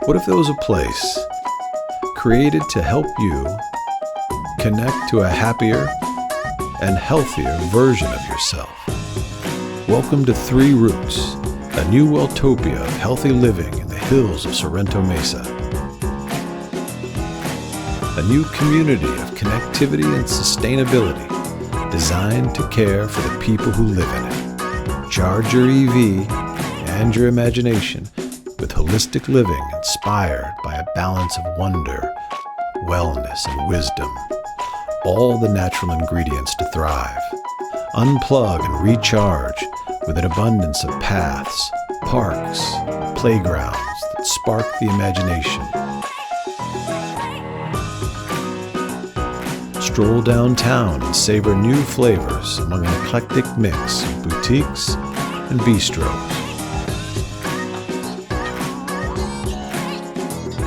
What if there was a place created to help you connect to a happier and healthier version of yourself? Welcome to 3Roots, a new utopia of healthy living in the hills of Sorrento Mesa. A new community of connectivity and sustainability designed to care for the people who live in it. Charge your EV and your imagination with holistic living inspired by a balance of wonder, wellness, and wisdom. All the natural ingredients to thrive. Unplug and recharge with an abundance of paths, parks, playgrounds that spark the imagination. Stroll downtown and savor new flavors among an eclectic mix of boutiques and bistros.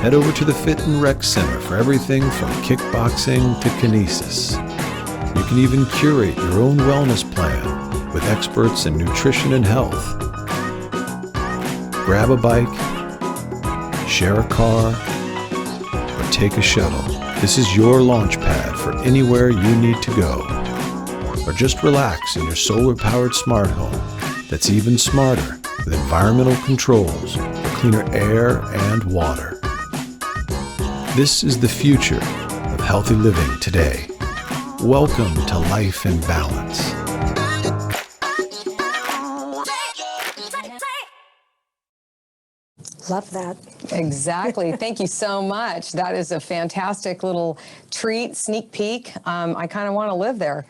Head over to the Fit and Rec Center for everything from kickboxing to kinesis. You can even curate your own wellness plan with experts in nutrition and health. Grab a bike, share a car, or take a shuttle. This is your launch pad for anywhere you need to go. Or just relax in your solar-powered smart home that's even smarter with environmental controls for cleaner air and water. This is the future of healthy living today. Welcome to Life in Balance. Love that. Exactly. Thank you so much. That is a fantastic little treat, sneak peek. I kind of want to live there.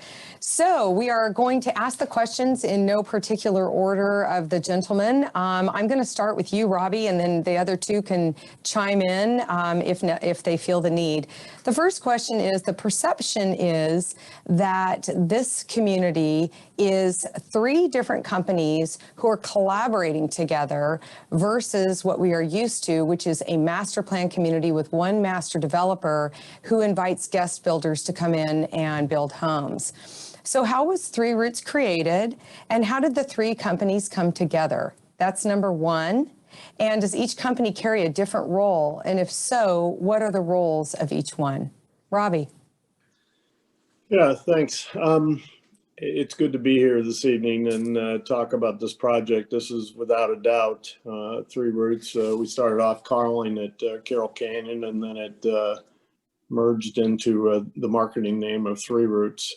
So we are going to ask the questions in no particular order of the gentlemen. I'm going to start with you, Robbie, and then the other two can chime in if they feel the need. The first question is, the perception is that this community is 3 different companies who are collaborating together versus what we are used to, which is a master plan community with one master developer who invites guest builders to come in and build homes. So how was 3Roots created, and how did the 3 companies come together? That's number 1. And does each company carry a different role? And if so, what are the roles of each one? Robbie. Yeah, thanks. It's good to be here this evening and talk about this project. This is without a doubt 3Roots. We started off calling it Carroll Canyon, and then it merged into the marketing name of 3Roots.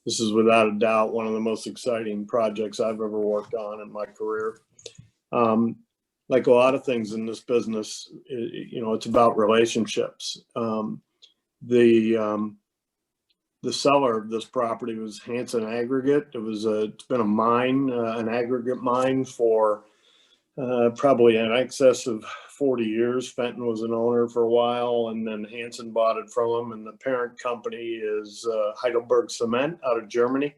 This is without a doubt one of the most exciting projects I've ever worked on in my career. Like a lot of things in this business, it's about relationships. The seller of this property was Hanson Aggregate. It's been a mine, an aggregate mine for probably in excess of 40 years. Fenton was an owner for a while, and then Hanson bought it from him. And the parent company is Heidelberg Cement out of Germany.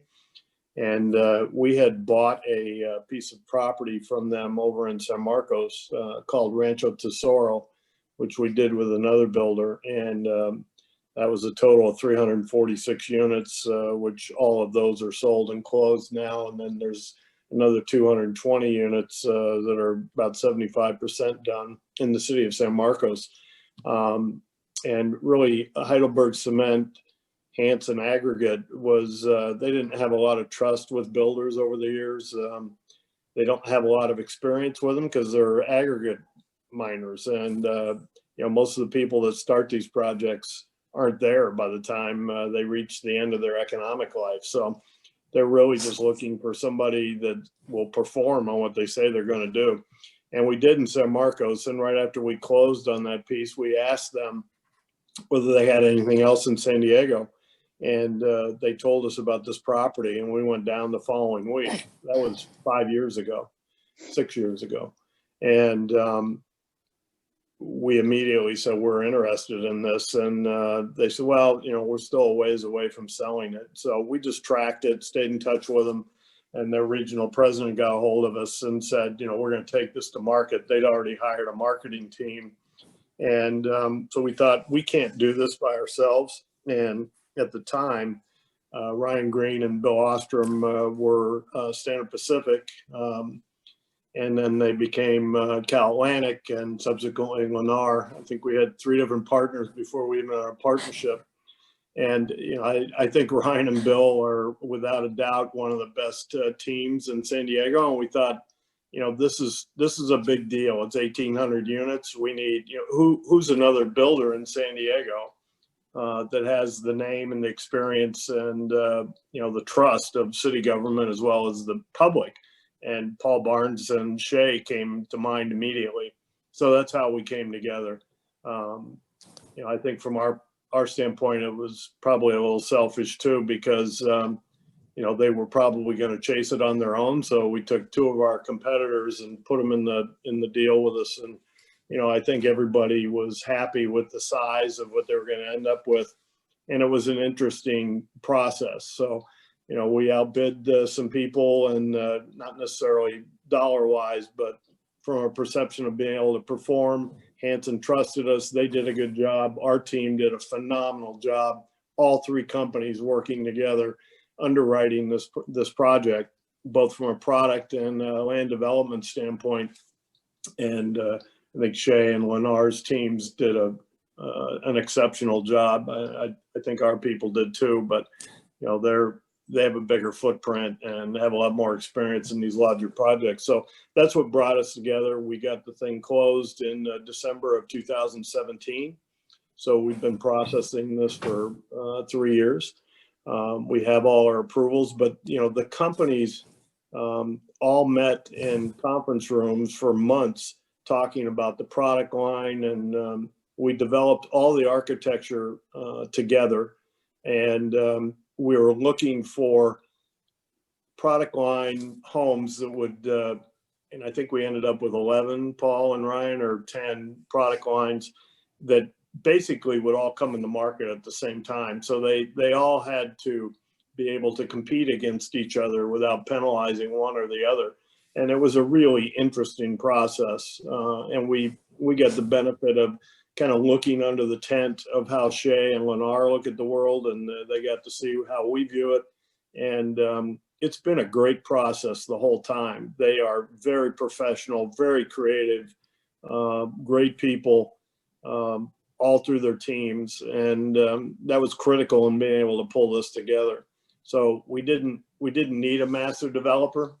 And we had bought a piece of property from them over in San Marcos called Rancho Tesoro, which we did with another builder. And that was a total of 346 units, which all of those are sold and closed now. And then there's another 220 units that are about 75% done in the city of San Marcos. And really, Heidelberg Cement, Hanson Aggregate they didn't have a lot of trust with builders over the years. They don't have a lot of experience with them because they're aggregate miners. And, most of the people that start these projects aren't there by the time they reach the end of their economic life. So they're really just looking for somebody that will perform on what they say they're going to do. And we did in San Marcos. And right after we closed on that piece, we asked them whether they had anything else in San Diego. And they told us about this property, and we went down the following week. That was 6 years ago. And we immediately said, we're interested in this. And they said, well, we're still a ways away from selling it. So we just tracked it, stayed in touch with them. And their regional president got a hold of us and said, we're going to take this to market. They'd already hired a marketing team. And so we thought, we can't do this by ourselves. And at the time, Ryan Green and Bill Ostrom were Standard Pacific. and then they became Cal Atlantic and subsequently Lennar. I think we had 3 different partners before we even had a partnership. And I think Ryan and Bill are without a doubt one of the best teams in San Diego. And we thought, this is a big deal. It's 1,800 units. We need, who's another builder in San Diego that has the name and the experience and the trust of city government as well as the public. And Paul Barnes and Shay came to mind immediately. So that's how we came together. I think from our standpoint, it was probably a little selfish too, because they were probably going to chase it on their own. So we took 2 of our competitors and put them in the deal with us. And I think everybody was happy with the size of what they were going to end up with, and it was an interesting process. So we outbid some people, and not necessarily dollar wise, but from a perception of being able to perform. Hanson trusted us. They did a good job. Our team did a phenomenal job. All 3 companies working together, underwriting this project, both from a product and land development standpoint. And I think Shay and Lennar's teams did an exceptional job. I think our people did too, but they have a bigger footprint and have a lot more experience in these larger projects. So that's what brought us together. We got the thing closed in December of 2017. So we've been processing this for 3 years. We have all our approvals, but the companies all met in conference rooms for months talking about the product line, and we developed all the architecture together. And we were looking for product line homes that would, and I think we ended up with 11, Paul and Ryan, or 10 product lines that basically would all come in the market at the same time. So they all had to be able to compete against each other without penalizing one or the other. And it was a really interesting process. And we got the benefit of kind of looking under the tent of how Shay and Lennar look at the world, and they got to see how we view it. And it's been a great process the whole time. They are very professional, very creative, great people, all through their teams. And that was critical in being able to pull this together. So we didn't need a massive developer.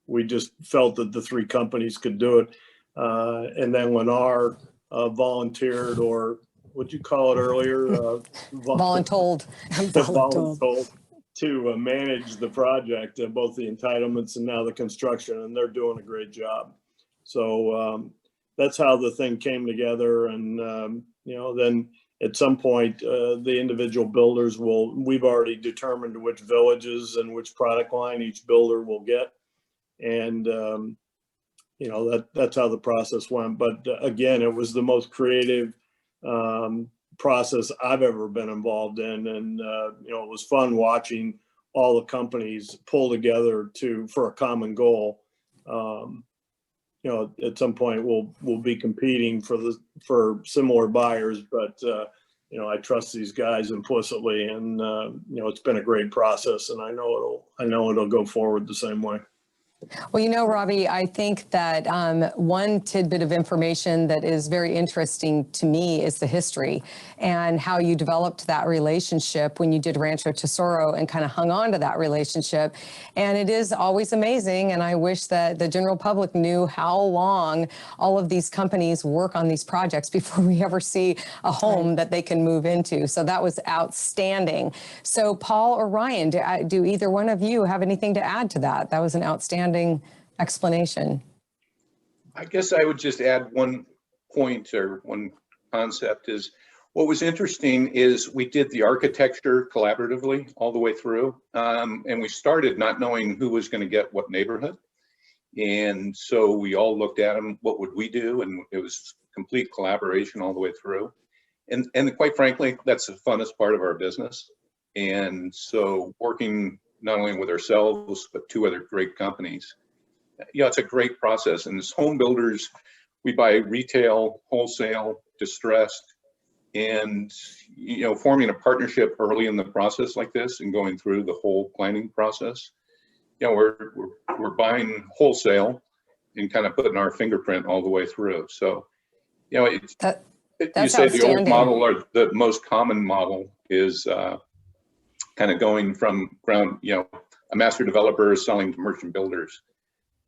We just felt that the 3 companies could do it. And then Lennar volunteered, or what'd you call it earlier? Voluntold. Voluntold to manage the project, both the entitlements and now the construction, and they're doing a great job. So that's how the thing came together. And then at some point, the individual builders we've already determined which villages and which product line each builder will get. And that's how the process went. But again, it was the most creative process I've ever been involved in. And it was fun watching all the companies pull together for a common goal. At some point we'll be competing for similar buyers, but I trust these guys implicitly, and it's been a great process, and I know it'll go forward the same way. Well, Robbie, I think that one tidbit of information that is very interesting to me is the history and how you developed that relationship when you did Rancho Tesoro and kind of hung on to that relationship. And it is always amazing. And I wish that the general public knew how long all of these companies work on these projects before we ever see a home that they can move into. So that was outstanding. So Paul or Ryan, do either one of you have anything to add to that? That was an outstanding explanation. I guess I would just add one point or one concept is what was interesting is we did the architecture collaboratively all the way through. And we started not knowing who was going to get what neighborhood. And so we all looked at them, what would we do? And it was complete collaboration all the way through. And quite frankly, that's the funnest part of our business. And so working not only with ourselves, but 2 other great companies. It's a great process. And as home builders, we buy retail, wholesale, distressed, and, forming a partnership early in the process like this and going through the whole planning process we're buying wholesale and kind of putting our fingerprint all the way through. So, it's, That, you that's say the old outstanding. model, or the most common model, is kind of going from ground, a master developer is selling to merchant builders.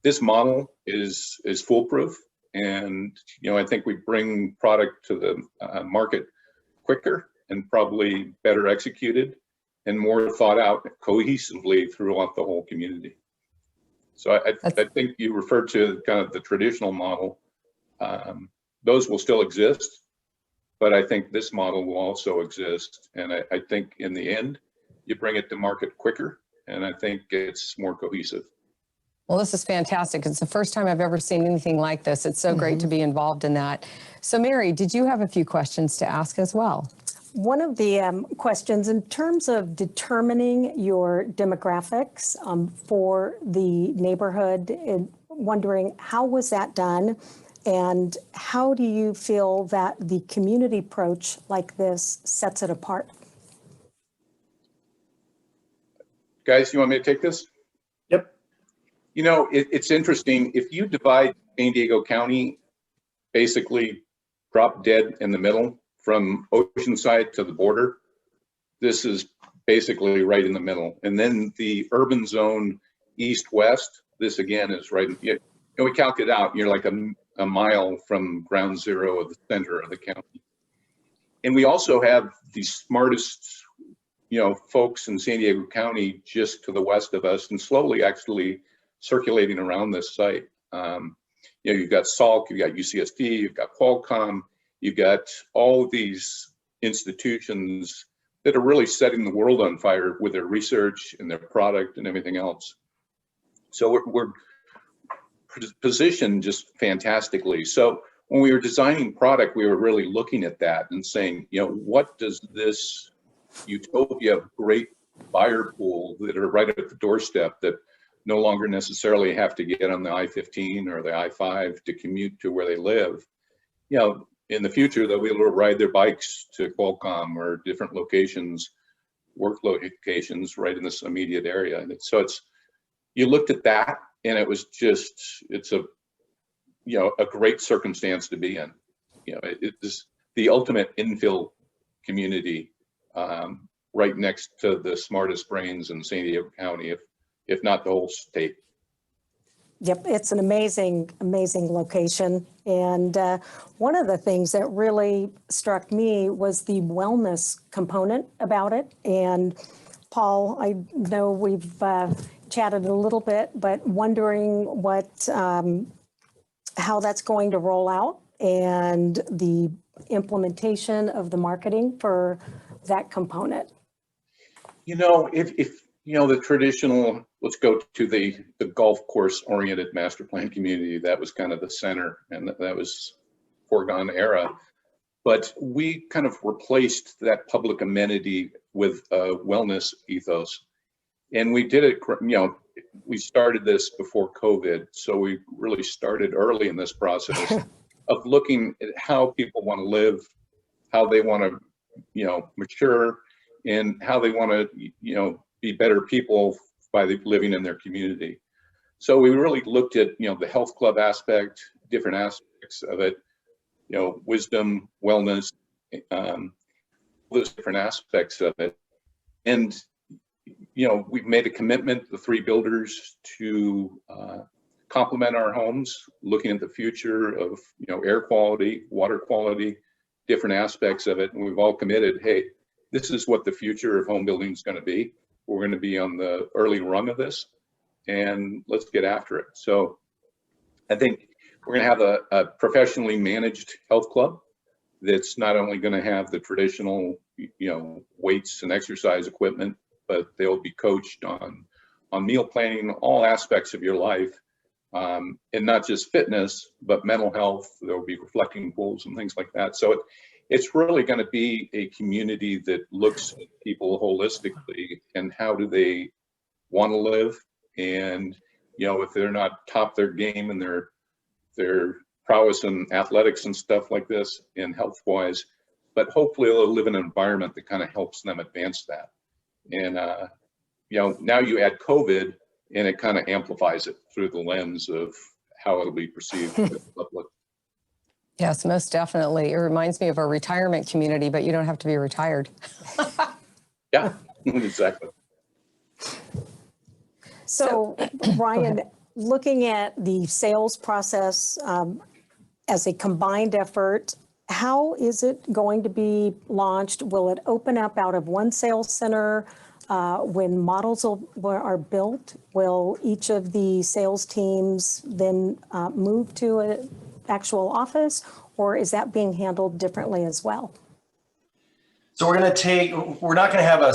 This model is foolproof, and I think we bring product to the market quicker and probably better executed and more thought out cohesively throughout the whole community. So I think you referred to kind of the traditional model. Those will still exist, but I think this model will also exist. And I think in the end, you bring it to market quicker, and I think it's more cohesive. Well, this is fantastic. It's the first time I've ever seen anything like this. It's so great to be involved in that. So Mary, did you have a few questions to ask as well? One of the questions in terms of determining your demographics for the neighborhood, and wondering how was that done, and how do you feel that the community approach like this sets it apart? Guys, you want me to take this? Yep. It's interesting. If you divide San Diego County, basically drop dead in the middle from Oceanside to the border, this is basically right in the middle. And then the urban zone east-west, this again is right. We calculate out, you're like a mile from ground zero of the center of the county. And we also have the smartest folks in San Diego County just to the west of us, and slowly actually circulating around this site. You've got Salk, you've got UCSD, you've got Qualcomm, you've got all these institutions that are really setting the world on fire with their research and their product and everything else. So we're positioned just fantastically. So when we were designing product, we were really looking at that and saying, what does this utopia of great buyer pool that are right at the doorstep, that no longer necessarily have to get on the I-15 or the I-5 to commute to where they live. In the future, they'll be able to ride their bikes to Qualcomm or different locations, work locations right in this immediate area. And so you looked at that, and it was it's a great circumstance to be in. It is the ultimate infill community, right next to the smartest brains in San Diego County, if not the whole state. Yep, it's an amazing, amazing location. And one of the things that really struck me was the wellness component about it. And Paul, I know we've chatted a little bit, but wondering how that's going to roll out and the implementation of the marketing for that component. If the traditional, let's go to the golf course oriented master plan community, that was kind of the center, and that was foregone era. But we kind of replaced that public amenity with a wellness ethos. And we did it, we started this before COVID. So we really started early in this process of looking at how people want to live, how they want to, mature, and how they want to, be better people by living in their community. So we really looked at, the health club aspect, different aspects of it, wisdom, wellness, those different aspects of it. And, we've made a commitment, the three builders, to complement our homes, looking at the future of, air quality, water quality, different aspects of it. And we've all committed, hey, this is what the future of home building is going to be. We're going to be on the early rung of this, and let's get after it. So I think we're going to have a professionally managed health club that's not only going to have the traditional, weights and exercise equipment, but they'll be coached on meal planning, all aspects of your life, and not just fitness, but mental health. There'll be reflecting pools and things like that. So it's really going to be a community that looks at people holistically and how do they want to live. And, if they're not top their game and their prowess in athletics and stuff like this and health wise, but hopefully they'll live in an environment that kind of helps them advance that. And, now you add COVID and it kind of amplifies it through the lens of how it'll be perceived by the public. Yes, most definitely. It reminds me of a retirement community, but you don't have to be retired. Yeah, exactly. So, Ryan, looking at the sales process as a combined effort, how is it going to be launched? Will it open up out of one sales center? When models are built, will each of the sales teams then move to an actual office, or is that being handled differently as well? So we're not going to have a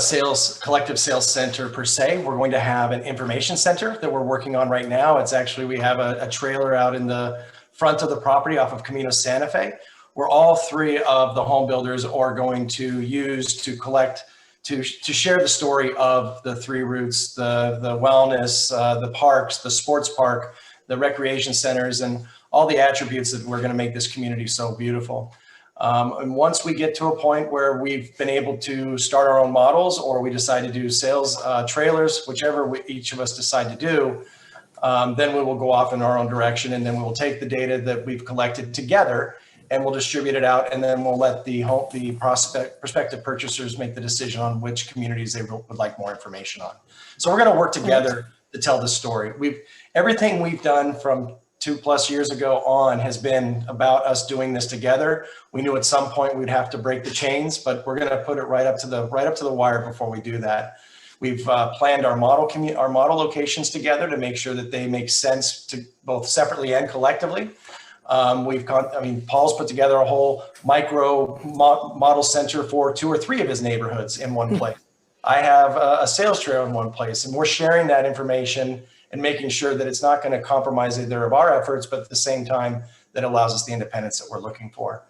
collective sales center per se. We're going to have an information center that we're working on right now. It's actually, we have a trailer out in the front of the property off of Camino Santa Fe, where all three of the home builders are going to use to collect, to share the story of the 3Roots, the wellness, the parks, the sports park, the recreation centers, and all the attributes that we're going to make this community so beautiful. And once we get to a point where we've been able to start our own models, or we decide to do sales trailers, whichever each of us decide to do, then we will go off in our own direction, and then we will take the data that we've collected together and we'll distribute it out, and then we'll let the prospective purchasers make the decision on which communities they would like more information on. So we're going to work together to tell the story. Everything we've done from 2+ years ago on has been about us doing this together. We knew at some point we'd have to break the chains, but we're going to put it right up to the wire before we do that. We've planned our model locations together to make sure that they make sense to both separately and collectively. Paul's put together a whole micro model center for 2 or 3 of his neighborhoods in one place. I have a sales trail in one place, and we're sharing that information and making sure that it's not going to compromise either of our efforts, but at the same time that allows us the independence that we're looking for.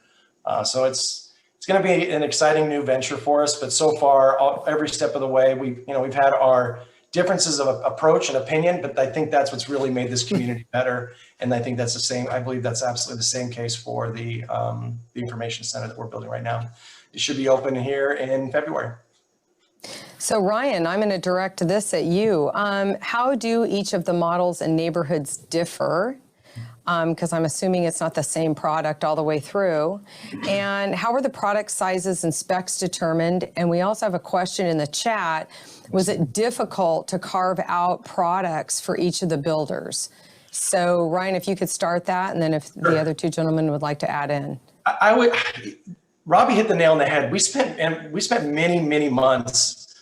So it's going to be an exciting new venture for us, but so far, every step of the way, we've had our differences of approach and opinion, but I think that's what's really made this community better. And I think that's the same. I believe that's absolutely the same case for the information center that we're building right now. It should be open here in February. So Ryan, I'm going to direct this at you. How do each of the models and neighborhoods differ? Because I'm assuming it's not the same product all the way through. And how are the product sizes and specs determined? And we also have a question in the chat. Was it difficult to carve out products for each of the builders? So Ryan, if you could start that, and then if the other 2 gentlemen would like to add in. Robbie hit the nail on the head. We spent many months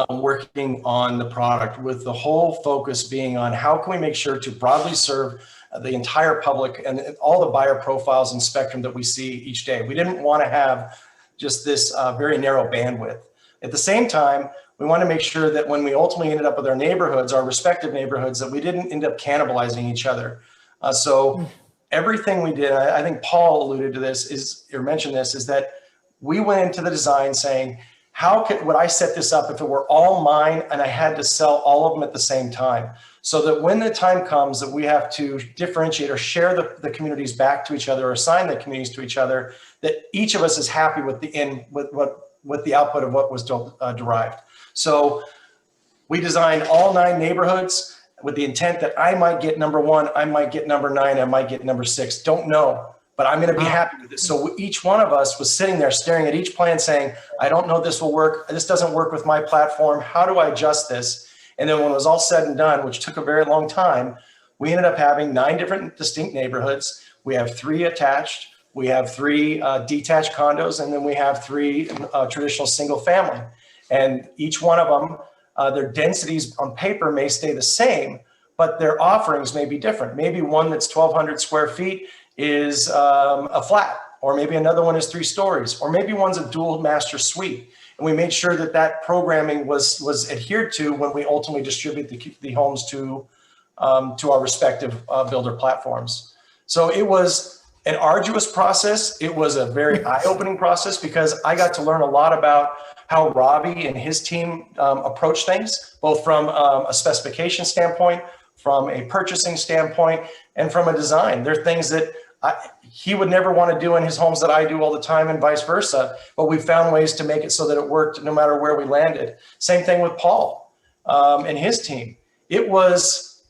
working on the product, with the whole focus being on how can we make sure to broadly serve the entire public and all the buyer profiles and spectrum that we see each day. We didn't want to have just this very narrow bandwidth. At the same time, we want to make sure that when we ultimately ended up with our neighborhoods, our respective neighborhoods, that we didn't end up cannibalizing each other. So everything we did, I think Paul alluded to this, or mentioned this, is that we went into the design saying, would I set this up if it were all mine and I had to sell all of them at the same time? So that when the time comes that we have to differentiate or share the communities back to each other, or assign the communities to each other, that each of us is happy with with the output of what was derived. So we designed all 9 neighborhoods with the intent that I might get number 1, I might get number 9, I might get number 6, don't know, but I'm going to be happy with it. So each one of us was sitting there staring at each plan saying, I don't know if this will work. This doesn't work with my platform. How do I adjust this? And then when it was all said and done, which took a very long time, we ended up having 9 different distinct neighborhoods. We have 3 attached. We have 3 detached condos, and then we have 3 traditional single family. And each one of them, their densities on paper may stay the same, but their offerings may be different. Maybe one that's 1,200 square feet is a flat, or maybe another one is 3 stories, or maybe one's a dual master suite. And we made sure that that programming was adhered to when we ultimately distribute the homes to our respective builder platforms. So it was an arduous process. It was a very eye-opening process, because I got to learn a lot about how Robbie and his team approach things, both from a specification standpoint, from a purchasing standpoint, and from a design. There are things that he would never want to do in his homes that I do all the time, and vice versa. But we found ways to make it so that it worked no matter where we landed. Same thing with Paul and his team. it was,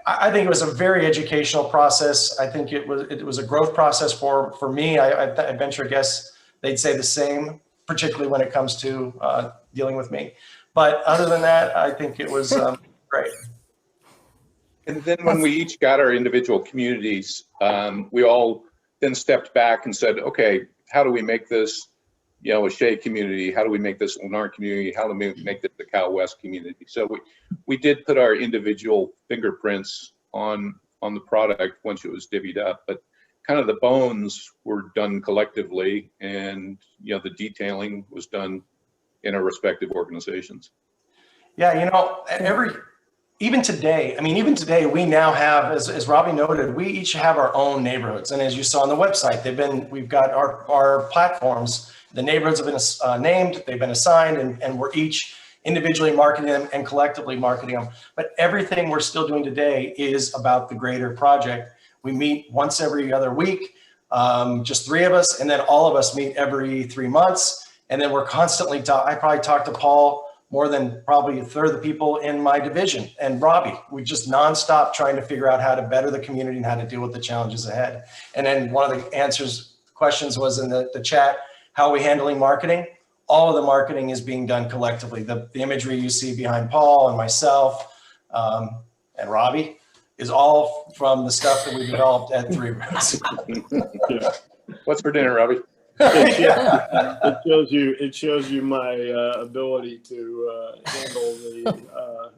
I think it was a very educational process. I think it was a growth process for me. I venture a guess they'd say the same, particularly when it comes to dealing with me. But other than that, I think it was great. And then when we each got our individual communities, we all then stepped back and said, okay, how do we make this, a Shea community? How do we make this Lennar community? How do we make this the Cal West community? So we did put our individual fingerprints on the product once it was divvied up, but kind of the bones were done collectively, and the detailing was done in our respective organizations. Yeah, even today, we now have, as Robbie noted, we each have our own neighborhoods. And as you saw on the website, we've got our platforms, the neighborhoods have been named, they've been assigned, and we're each individually marketing them and collectively marketing them. But everything we're still doing today is about the greater project. We meet once every other week, just 3 of us, and then all of us meet every 3 months. And then we're constantly I probably talk to Paul more than probably a third of the people in my division, and Robbie. We just nonstop trying to figure out how to better the community and how to deal with the challenges ahead. And then one of the questions was in the chat, how are we handling marketing? All of the marketing is being done collectively. The imagery you see behind Paul and myself and Robbie is all from the stuff that we developed at 3Roots. Yeah. What's for dinner, Robbie? It shows you my ability to handle the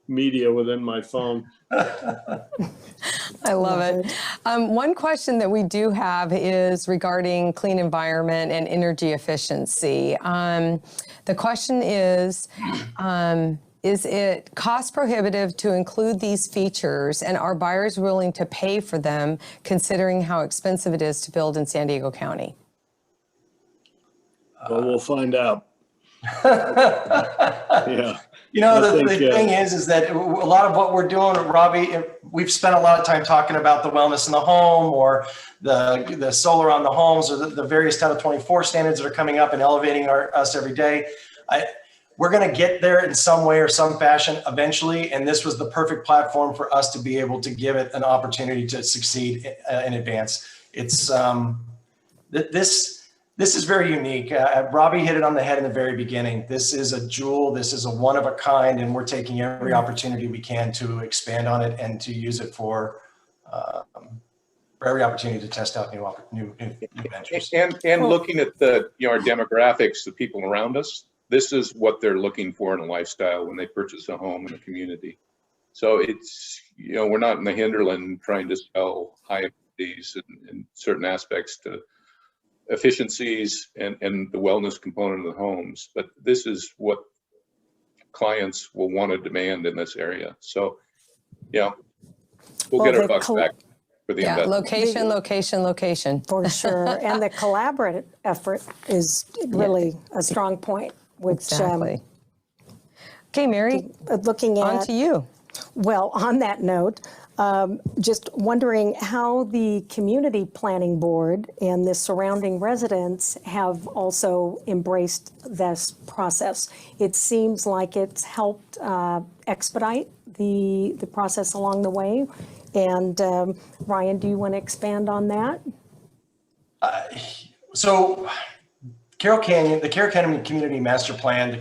media within my phone. I love it. One question that we do have is regarding clean environment and energy efficiency. The question is it cost prohibitive to include these features, and are buyers willing to pay for them considering how expensive it is to build in San Diego County? Well, we'll find out. Yeah. The thing is that a lot of what we're doing, Robbie, we've spent a lot of time talking about the wellness in the home, or the solar on the homes, or the various Title 24 standards that are coming up and elevating us every day. We're going to get there in some way or some fashion eventually, and this was the perfect platform for us to be able to give it an opportunity to succeed in advance. It's This is very unique. Robbie hit it on the head in the very beginning. This is a jewel. This is a one of a kind, and we're taking every opportunity we can to expand on it and to use it for every opportunity to test out new ventures. And looking at our demographics, the people around us, this is what they're looking for in a lifestyle when they purchase a home in a community. So it's, we're not in the hinterland trying to sell high amenities and certain aspects to efficiencies and the wellness component of the homes, but this is what clients will want to demand in this area. So, we'll get our bucks back for the investment. Location. For sure. And the collaborative effort is really a strong point, which exactly. Okay, Mary, looking at on to you. Well, on that note, just wondering how the community planning board and the surrounding residents have also embraced this process. It seems like it's helped expedite the process along the way. And Ryan, do you want to expand on that? So Carroll Canyon, the Carroll Canyon Community Master Plan, or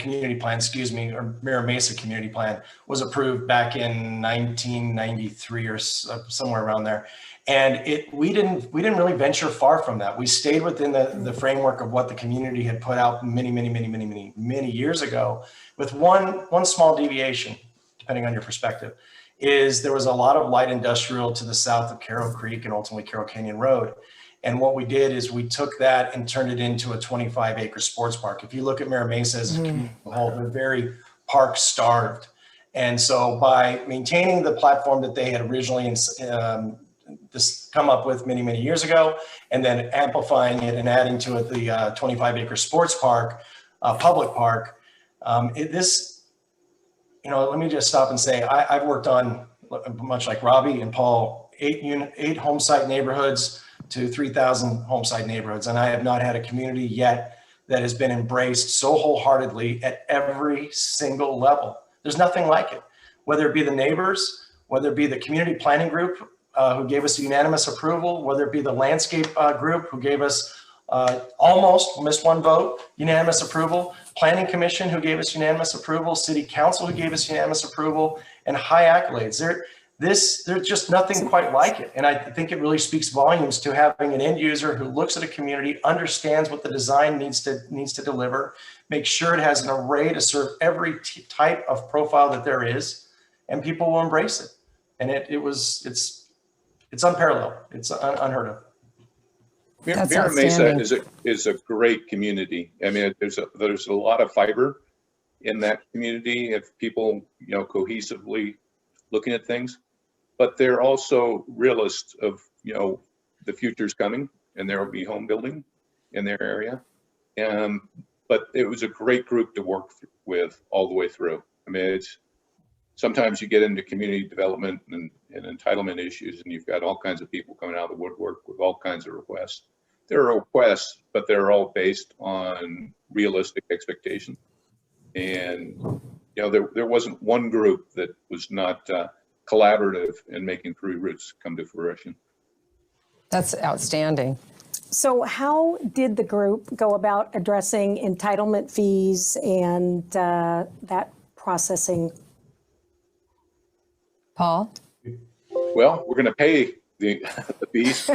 Mira Mesa Community Plan, was approved back in 1993 or somewhere around there. And we didn't really venture far from that. We stayed within the framework of what the community had put out many years ago, with one small deviation, depending on your perspective, is there was a lot of light industrial to the south of Carroll Creek and ultimately Carroll Canyon Road. And what we did is we took that and turned it into a 25-acre sports park. If you look at Mira Mesa as a community as a whole, they're very park starved. And so by maintaining the platform that they had originally come up with many years ago, and then amplifying it and adding to it the 25-acre sports park, public park, let me just stop and say, I've worked on, much like Robbie and Paul, 8 home site neighborhoods to 3,000 home site neighborhoods. And I have not had a community yet that has been embraced so wholeheartedly at every single level. There's nothing like it. whether it be the neighbors, whether it be the community planning group who gave us unanimous approval, whether it be the landscape group who gave us almost missed one vote, unanimous approval, planning commission who gave us unanimous approval, city council who gave us unanimous approval, and high accolades. There's just nothing quite like it. And I think it really speaks volumes to having an end user who looks at a community, understands what the design needs to deliver, make sure it has an array to serve every type of profile that there is, and people will embrace it. And it's unparalleled. It's unheard of. That's Mira Mesa outstanding. is a great community. I mean, there's a lot of fiber in that community of people, cohesively looking at things, but they're also realists of, the future's coming and there will be home building in their area. But it was a great group to work with all the way through. I mean, sometimes you get into community development and entitlement issues, and you've got all kinds of people coming out of the woodwork with all kinds of requests. There are requests, but they're all based on realistic expectations. And there wasn't one group that was not collaborative in making 3Roots come to fruition. That's outstanding. So how did the group go about addressing entitlement fees and that processing? Paul? Well, we're going to pay the fees.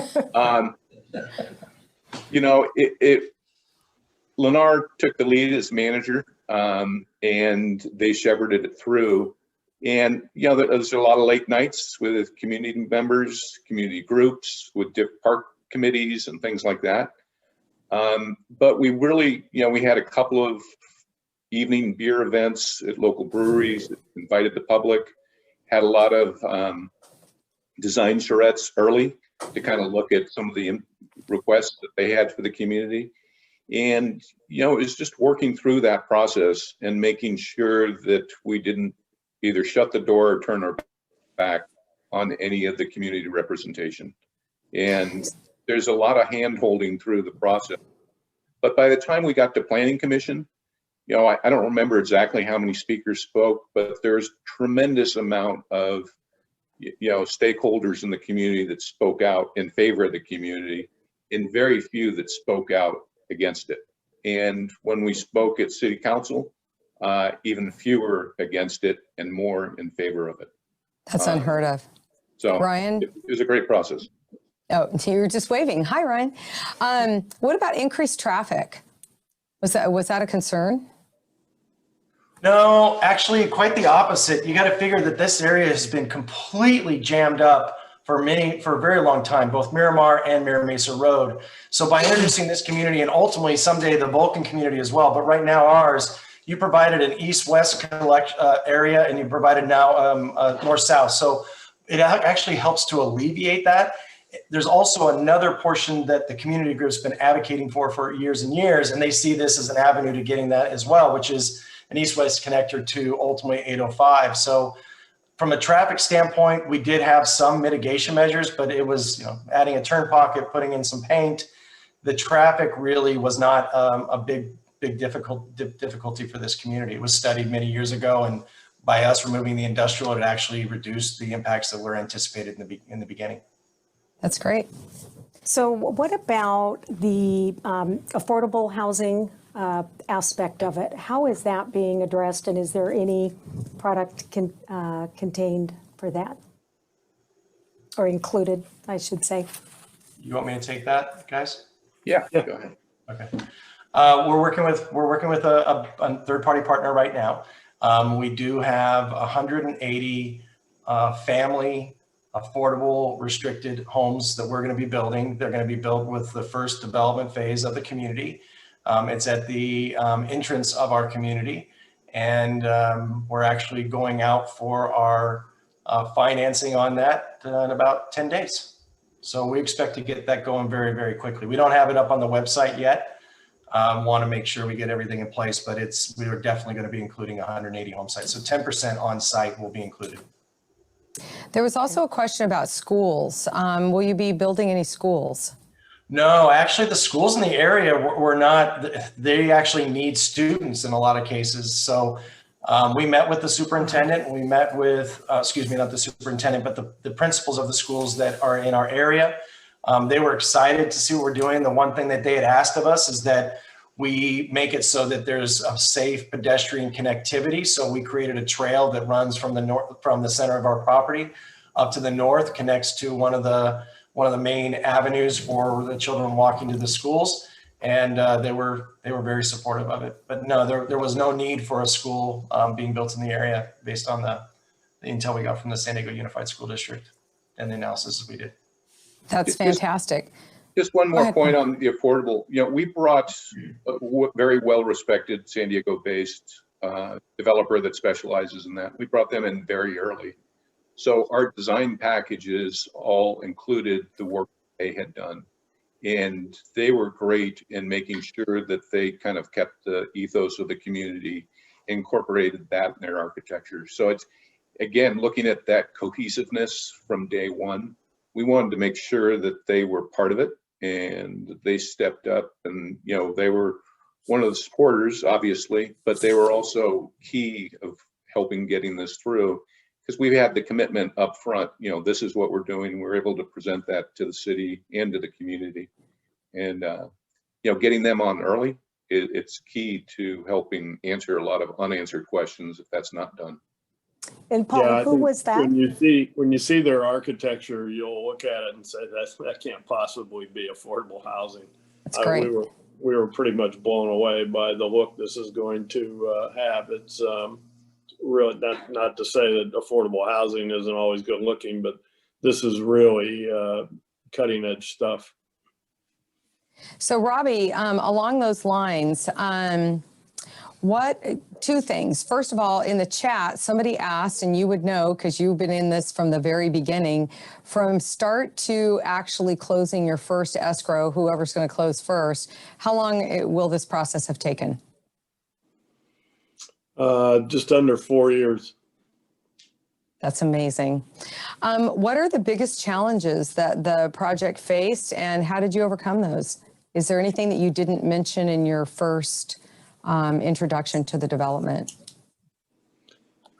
Lennar took the lead as manager, and they shepherded it through. And, there's a lot of late nights with community members, community groups, with different park committees and things like that. But we really, we had a couple of evening beer events at local breweries, invited the public, had a lot of design charrettes early to kind of look at some of the requests that they had for the community. And, it was just working through that process and making sure that we didn't either shut the door or turn our back on any of the community representation. And there's a lot of hand holding through the process. But by the time we got to planning commission, I don't remember exactly how many speakers spoke, but there's tremendous amount of, stakeholders in the community that spoke out in favor of the community, and very few that spoke out against it. And when we spoke at city council, even fewer against it and more in favor of it. That's unheard of. So Ryan? it was a great process. Oh, you were just waving. Hi, Ryan. What about increased traffic? Was that a concern? No, actually quite the opposite. You got to figure that this area has been completely jammed up for a very long time, both Miramar and Mira Mesa Road. So by introducing this community, and ultimately someday the Vulcan community as well, but right now ours, you provided an east-west area, and you provided now north-south. So it actually helps to alleviate that. There's also another portion that the community group's been advocating for years and years, and they see this as an avenue to getting that as well, which is an east-west connector to ultimately 805. So from a traffic standpoint, we did have some mitigation measures, but it was, adding a turn pocket, putting in some paint. The traffic really was not a big difficulty for this community. It was studied many years ago, and by us removing the industrial, it actually reduced the impacts that were anticipated in the beginning. That's great. So what about the affordable housing aspect of it? How is that being addressed, and is there any product contained for that? Or included, I should say. You want me to take that, guys? Yeah. Go ahead. Okay. We're working with a third-party partner right now. We do have 180 family affordable restricted homes that we're going to be building. They're going to be built with the first development phase of the community. It's at the entrance of our community, and we're actually going out for our financing on that in about 10 days. So we expect to get that going very, very quickly. We don't have it up on the website yet. Want to make sure we get everything in place, but we are definitely going to be including 180 home sites. So 10% on site will be included. There was also a question about schools. Will you be building any schools? No, actually the schools in the area were not, they actually need students in a lot of cases. So We met with the superintendent, and we met with, excuse me, not the superintendent, but the principals of the schools that are in our area. They were excited to see what we're doing. The one thing that they had asked of us is that we make it so that there's a safe pedestrian connectivity. So we created a trail that runs from the center of our property up to the north, connects to one of the main avenues for the children walking to the schools. And they were very supportive of it. But no, there was no need for a school being built in the area based on the intel we got from the San Diego Unified School District and the analysis we did. That's fantastic. Just one Go more ahead. point on the affordable. We brought a very well-respected San Diego-based developer that specializes in that. We brought them in very early. So our design packages all included the work they had done. And they were great in making sure that they kind of kept the ethos of the community, incorporated that in their architecture. So it's, again, looking at that cohesiveness from day one. We wanted to make sure that they were part of it, and they stepped up, and they were one of the supporters, obviously, but they were also key of helping getting this through, because we had the commitment up front. This is what we're doing. We're able to present that to the city and to the community, and getting them on early, it's key to helping answer a lot of unanswered questions if that's not done. And Paul, Yeah, I who think was that? when you see their architecture, you'll look at it and say that can't possibly be affordable housing. That's great. We were pretty much blown away by the look this is going to have. It's really not to say that affordable housing isn't always good looking, but this is really cutting edge stuff. So Robbie, along those lines, two things. First of all, in the chat, somebody asked, and you would know because you've been in this from the very beginning, from start to actually closing your first escrow, whoever's going to close first, how long will this process have taken? Just under 4 years. That's amazing. What are the biggest challenges that the project faced, and how did you overcome those? Is there anything that you didn't mention in your first introduction to the development?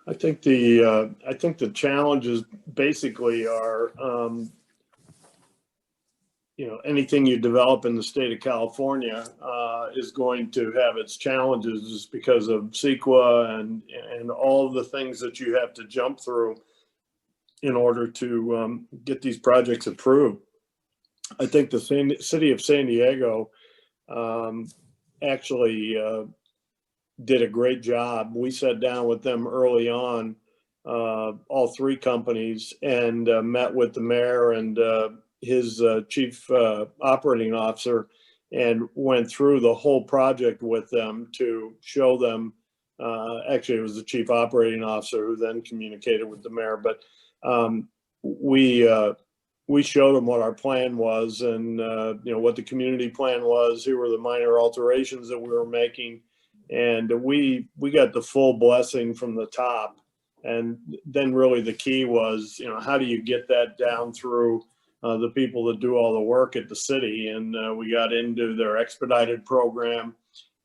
I think the challenges basically are, anything you develop in the state of California is going to have its challenges just because of CEQA and all of the things that you have to jump through in order to get these projects approved. I think the city of San Diego actually did a great job. We sat down with them early on, all three companies, and met with the mayor and his chief operating officer, and went through the whole project with them to show them. Actually, it was the chief operating officer who then communicated with the mayor, but we showed them what our plan was, and what the community plan was. Here were the minor alterations that we were making, and we got the full blessing from the top. And then really the key was, how do you get that down through the people that do all the work at the city? And we got into their expedited program,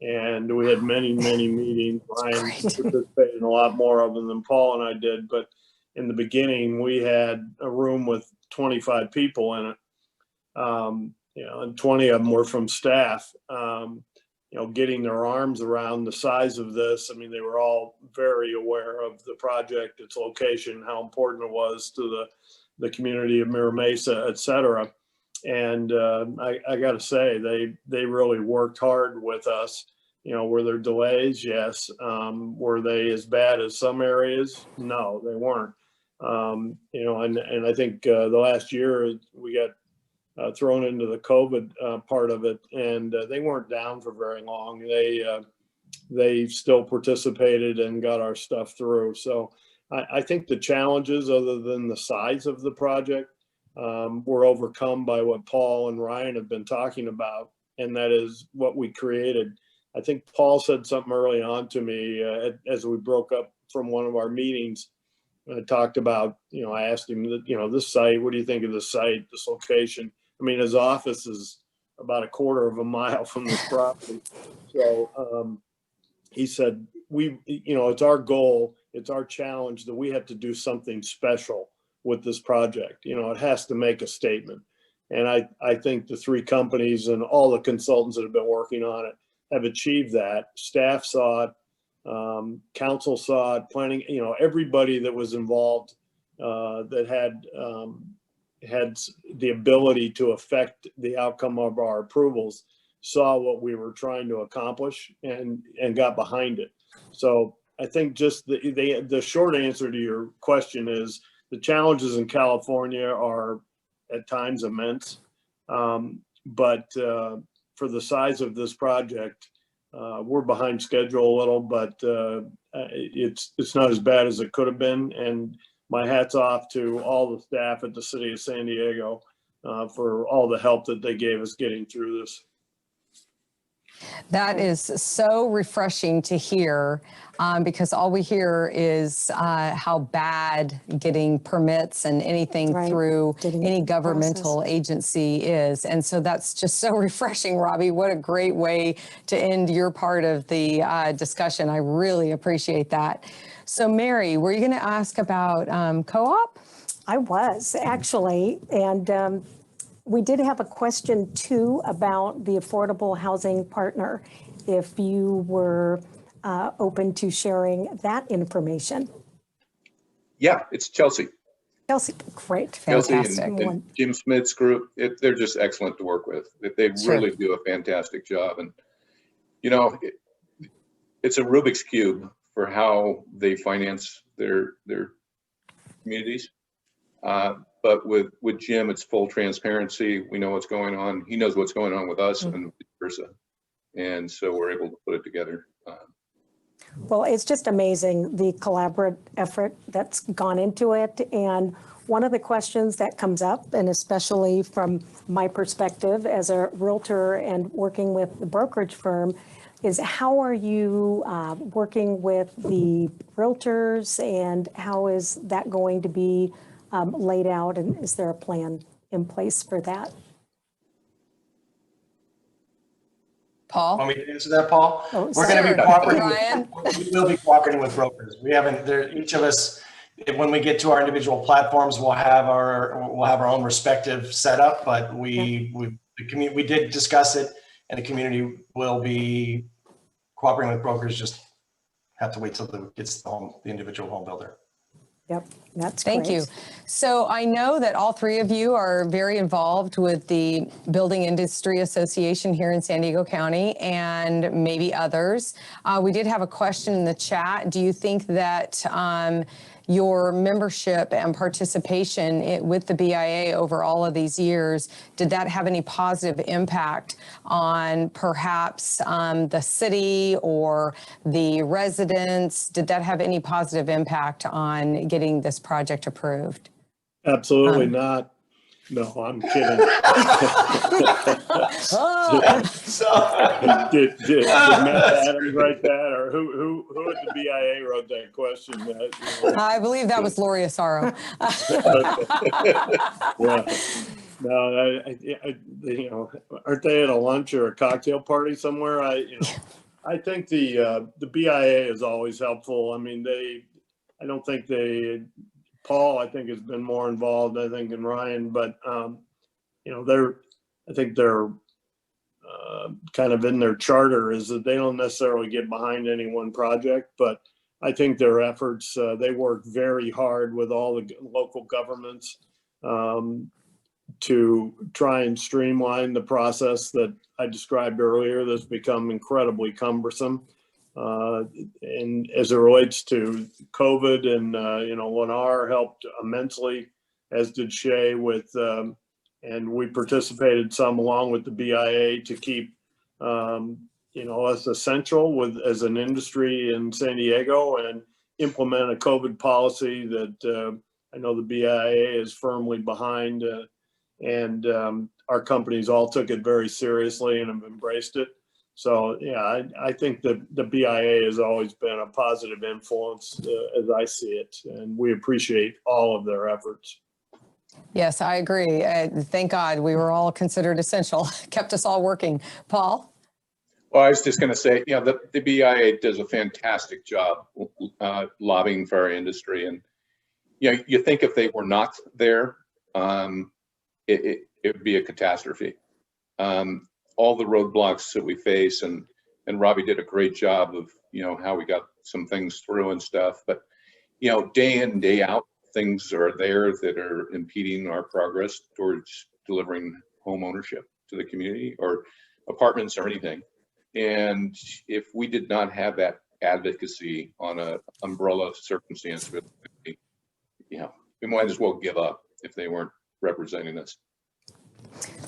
and we had many meetings. Ryan participated in a lot more of them than Paul and I did, but in the beginning we had a room with 25 people in it, and 20 of them were from staff. Getting their arms around the size of this. I mean, they were all very aware of the project, its location, how important it was to the community of Mira Mesa, et cetera. And I got to say, they really worked hard with us. Were there delays? Yes. Were they as bad as some areas? No, they weren't. And I think the last year we got thrown into the COVID part of it, and they weren't down for very long. They still participated and got our stuff through. So I think the challenges, other than the size of the project, were overcome by what Paul and Ryan have been talking about, and that is what we created. I think Paul said something early on to me as we broke up from one of our meetings. I talked about, I asked him, this site, what do you think of this site, this location? I mean, his office is about a quarter of a mile from this property. So he said, it's our goal, it's our challenge that we have to do something special with this project. It has to make a statement. And I think the three companies and all the consultants that have been working on it have achieved that. Staff saw it, council saw it, planning, everybody that was involved that had the ability to affect the outcome of our approvals saw what we were trying to accomplish and got behind it. So I think just the short answer to your question is the challenges in California are at times immense. But for the size of this project, we're behind schedule a little, but it's not as bad as it could have been. And my hat's off to all the staff at the city of San Diego for all the help that they gave us getting through this. That is so refreshing to hear because all we hear is how bad getting permits and anything through any governmental agency is. And so that's just so refreshing, Robbie. What a great way to end your part of the discussion. I really appreciate that. So Mary, were you going to ask about co-op? I was actually, and we did have a question too about the Affordable Housing Partner, if you were open to sharing that information. Yeah, it's Chelsea. Chelsea, great. Chelsea and Jim Smith's group, they're just excellent to work with. They really do a fantastic job. And, it's a Rubik's Cube for how they finance their communities. But with Jim, it's full transparency. We know what's going on. He knows what's going on with us and vice versa. And so we're able to put it together. Well, it's just amazing, the collaborative effort that's gone into it. And one of the questions that comes up, and especially from my perspective as a realtor and working with the brokerage firm, is how are you working with the realtors and how is that going to be laid out, and is there a plan in place for that? Paul? Want me to answer that, Paul? Oh, We're going to be cooperating. Ryan? We will be cooperating with brokers. We haven't. Each of us, when we get to our individual platforms, we'll have our own respective setup. But we did discuss it, and the community will be cooperating with brokers. Just have to wait till it gets the individual home builder. Yep, that's Thank great. you. So I know that all three of you are very involved with the Building Industry Association here in San Diego County and maybe others. We did have a question in the chat. Do you think that your membership and participation with the BIA over all of these years, did that have any positive impact on perhaps the city or the residents? Did that have any positive impact on getting this project approved? Absolutely not. No, I'm kidding. Did Matt Adams write that, or who at the BIA wrote that question? I believe that was Lori Asaro. Yeah. No, aren't they at a lunch or a cocktail party somewhere? I think the BIA is always helpful. I mean, I don't think Paul, I think, has been more involved, I think, than Ryan, but, I think they're kind of in their charter is that they don't necessarily get behind any one project, but I think their efforts, they work very hard with all the local governments to try and streamline the process that I described earlier that's become incredibly cumbersome. And as it relates to COVID and, Lennar helped immensely, as did Shay and we participated some along with the BIA to keep, us essential as an industry in San Diego and implement a COVID policy that I know the BIA is firmly behind and our companies all took it very seriously and have embraced it. So, yeah, I think that the BIA has always been a positive influence as I see it, and we appreciate all of their efforts. Yes, I agree. Thank God we were all considered essential, kept us all working. Paul? Well, I was just going to say, the BIA does a fantastic job lobbying for our industry. And, you think if they were not there, it would be a catastrophe. All the roadblocks that we face, and Robbie did a great job of, how we got some things through and stuff. But, day in, day out, things are there that are impeding our progress towards delivering home ownership to the community or apartments or anything. And if we did not have that advocacy on a umbrella circumstance, we might as well give up if they weren't representing us.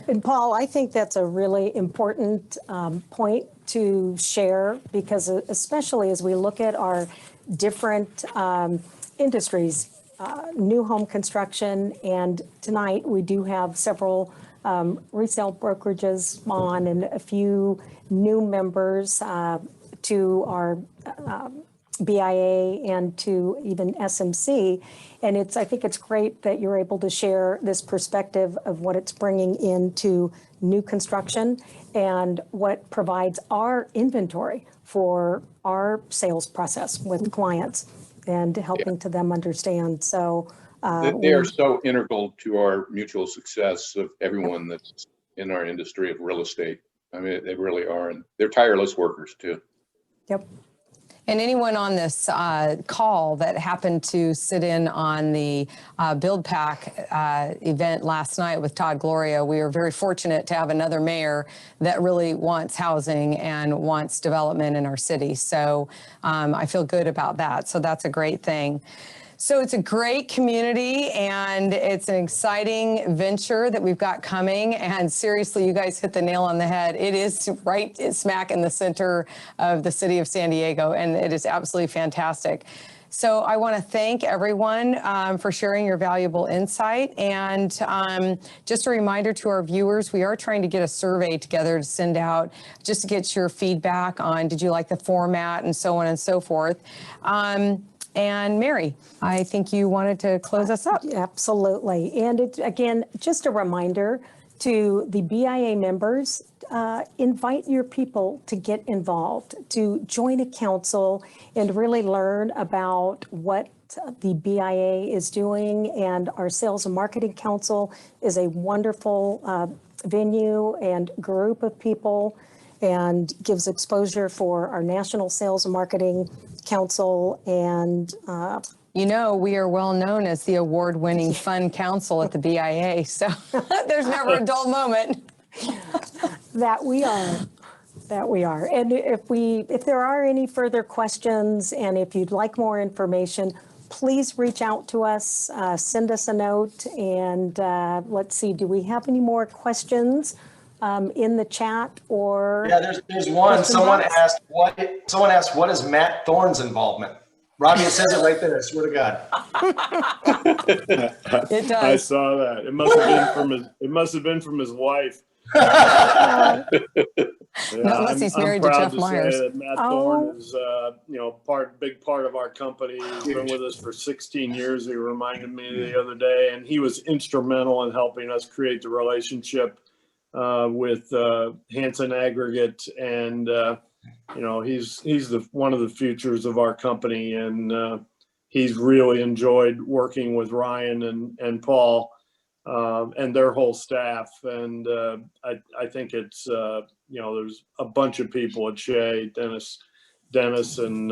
And Paul, I think that's a really important point to share, because especially as we look at our different industries, new home construction, and tonight we do have several resale brokerages on and a few new members to our BIA and to even SMC. And I think it's great that you're able to share this perspective of what it's bringing into new construction and what provides our inventory for our sales process with clients and helping to them understand. So they are so integral to our mutual success of everyone that's in our industry of real estate. I mean, they really are, and they're tireless workers too. Yep. And anyone on this call that happened to sit in on the Build Pack event last night with Todd Gloria, we are very fortunate to have another mayor that really wants housing and wants development in our city. So I feel good about that. So that's a great thing. So it's a great community, and it's an exciting venture that we've got coming. And seriously, you guys hit the nail on the head. It is right smack in the center of the city of San Diego, and it is absolutely fantastic. So I want to thank everyone for sharing your valuable insight. And just a reminder to our viewers, we are trying to get a survey together to send out just to get your feedback on, did you like the format and so on and so forth. And Mary, I think you wanted to close us up. Absolutely. And again, just a reminder to the BIA members, invite your people to get involved, to join a council and really learn about what the BIA is doing. And our Sales and Marketing Council is a wonderful venue and group of people, and gives exposure for our National Sales and Marketing Council. And we are well known as the award-winning fun council at the BIA, so there's never a dull moment. That we are. And if there are any further questions, and if you'd like more information, please reach out to us, send us a note. And let's see, do we have any more questions in the chat? Or yeah, there's one. Someone asked what is Matt Thorne's involvement? Robbie, it says it right there. I swear to God. It does. I saw that. It must have been from his wife. Unless he's married to Jeff Myers. Say that Matt Thorne is, big part of our company. He's been with us for 16 years. He reminded me the other day, and he was instrumental in helping us create the relationship with Hanson Aggregate, and he's one of the futures of our company, and he's really enjoyed working with Ryan and Paul and their whole staff. And I think it's there's a bunch of people at Shea, Dennis and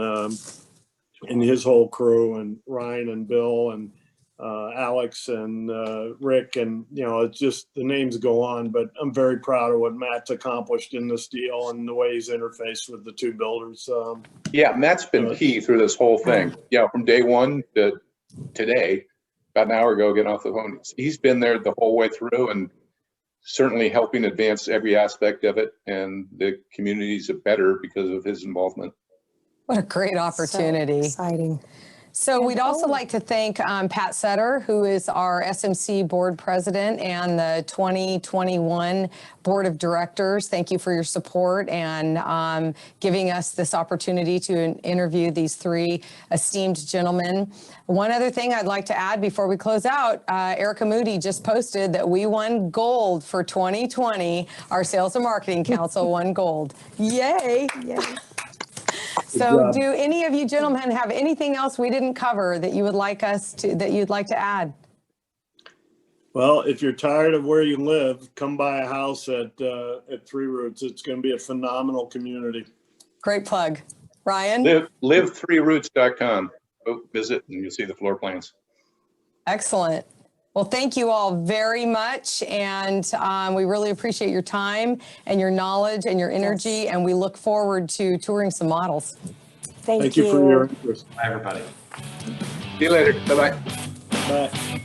his whole crew, and Ryan and Bill and Alex and Rick, and it's just, the names go on, but I'm very proud of what Matt's accomplished in this deal and the way he's interfaced with the two builders. Yeah, Matt's been key through this whole thing. From day one to today, about an hour ago, getting off the phone. He's been there the whole way through, and certainly helping advance every aspect of it, and the community's better because of his involvement. What a great opportunity. So exciting. So we'd also like to thank Pat Sutter, who is our SMC board president and the 2021 board of directors. Thank you for your support and giving us this opportunity to interview these three esteemed gentlemen. One other thing I'd like to add before we close out, Erica Moody just posted that we won gold for 2020. Our Sales and Marketing Council won gold. Yay. Yay. So do any of you gentlemen have anything else we didn't cover that you would like that you'd like to add? Well, if you're tired of where you live, come buy a house at 3Roots. It's going to be a phenomenal community. Great plug. Ryan? Live3roots.com. Go visit and you'll see the floor plans. Excellent. Well, thank you all very much. And we really appreciate your time and your knowledge and your energy. Yes. And we look forward to touring some models. Thank you for your interest. Bye, everybody. See you later. Bye-bye. Bye.